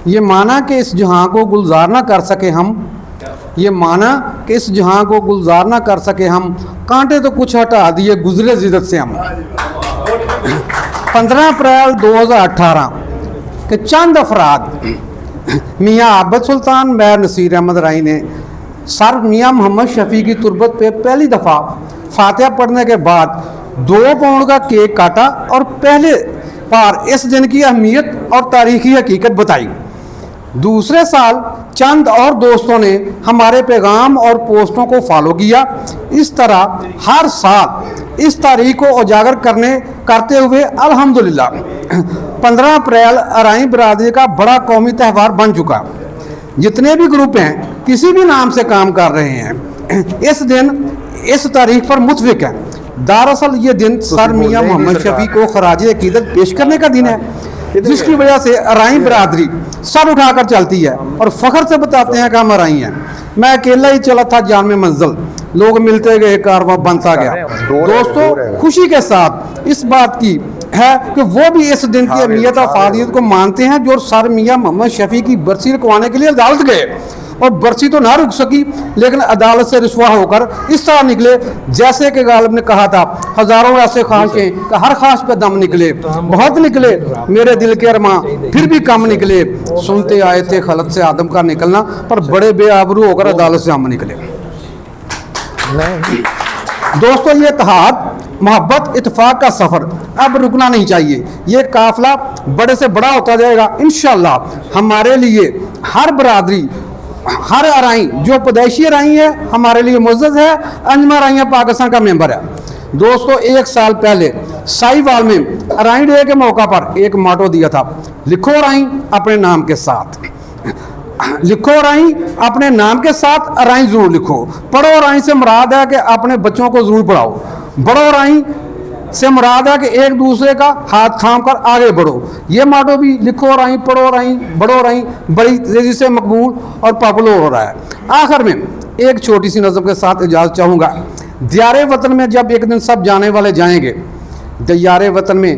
یہ مانا کہ اس جہاں کو گلزار نہ کر سکے ہم، یہ مانا کہ اس جہاں کو گلزار نہ کر سکے ہم، کانٹے تو کچھ ہٹا دیے گزرے زدت سے ہم۔ 15 اپریل 2018 کہ چند افراد میاں عابد سلطان، میر نصیر احمد رائی نے سر میاں محمد شفیع کی تربت پہ پہلی دفعہ فاتحہ پڑھنے کے بعد 2 پاؤنڈ کا کیک کاٹا اور پہلے بار اس دن کی اہمیت اور تاریخی حقیقت بتائی۔ دوسرے سال چند اور دوستوں نے ہمارے پیغام اور پوسٹوں کو فالو کیا۔ اس طرح ہر سال اس تاریخ کو اجاگر کرتے ہوئے الحمدللہ 15 اپریل ارائیں برادری کا بڑا قومی تہوار بن چکا۔ جتنے بھی گروپ ہیں کسی بھی نام سے کام کر رہے ہیں اس دن اس تاریخ پر متفق ہیں۔ دراصل یہ دن سر میاں محمد شفیع کو خراج عقیدت پیش کرنے کا دن ہے، جس کی وجہ سے ارائیں برادری سر اٹھا کر چلتی ہے اور فخر سے بتاتے ہیں کہ ہم ارائی ہیں۔ میں اکیلا ہی چلا تھا جامع منزل، لوگ ملتے گئے، کارواں بنتا گیا۔ دوستوں خوشی کے ساتھ اس بات کی ہے کہ وہ بھی اس دن کی اہمیت اور فعالیت کو مانتے ہیں جو سر میاں محمد شفیع کی برسی رکوانے کے لیے عدالت گئے، اور برسی تو نہ رک سکی لیکن عدالت سے رسوا ہو کر اس طرح نکلے جیسے کہ غالب نے کہا تھا، ہزاروں ایسے خواہش ہیں کہ ہر خواہش پہ دم نکلے، بہت نکلے میرے دل کے ارماں پھر بھی کم نکلے، سنتے آئے تھے خلق سے آدم کا نکلنا پر بڑے بے آبرو ہو کر عدالت سے ہم نکلے۔ دوستو یہ اتحاد، محبت، اتفاق کا سفر اب رکنا نہیں چاہیے، یہ قافلہ بڑے سے بڑا ہوتا جائے گا انشاءاللہ۔ ہمارے لیے ہر برادری، ہر ارائی جو پیدائشی ارائی ہے ہمارے لیے معزز ہے، انجمن ارائیاں پاکستان کا ممبر ہے۔ دوستو 1 سال پہلے سائی وال میں ارائی ڈے کے موقع پر ایک ماٹو دیا تھا، لکھو ارائی اپنے نام کے ساتھ، لکھو ارائی اپنے نام کے ساتھ، ارائی ضرور لکھو، پڑھو ارائی سے مراد ہے کہ اپنے بچوں کو ضرور پڑھاؤ، بڑھو ارائی سے مراد ہے کہ ایک دوسرے کا ہاتھ تھام کر آگے بڑھو۔ یہ ماٹو بھی لکھو ارائی، پڑھو ارائی، بڑھو ارائی بڑی تیزی سے مقبول اور پاپولر ہو رہا ہے۔ آخر میں ایک چھوٹی سی نظم کے ساتھ اجازت چاہوں گا۔ دیار وطن میں جب ایک دن سب جانے والے جائیں گے، دیار وطن میں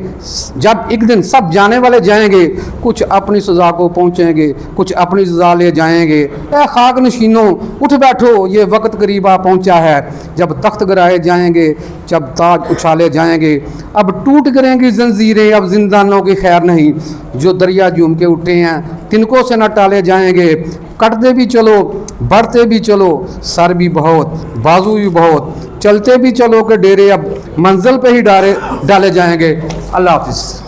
جب ایک دن سب جانے والے جائیں گے، کچھ اپنی سزا کو پہنچیں گے، کچھ اپنی سزا لے جائیں گے۔ اے خاک نشینوں اٹھ بیٹھو، یہ وقت قریب آ پہنچا ہے، جب تخت گرائے جائیں گے، جب تاج اچھالے جائیں گے۔ اب ٹوٹ کریں گی زنجیریں، اب زندانوں کی خیر نہیں، جو دریا جھوم کے اٹھے ہیں تنکوں سے نہ ٹالے جائیں گے۔ کٹتے بھی چلو، بڑھتے بھی چلو، سر بھی بہت، بازو بھی بہت، چلتے بھی چلو کہ ڈیرے اب منزل پہ ہی ڈالے جائیں گے۔ اللہ حافظ۔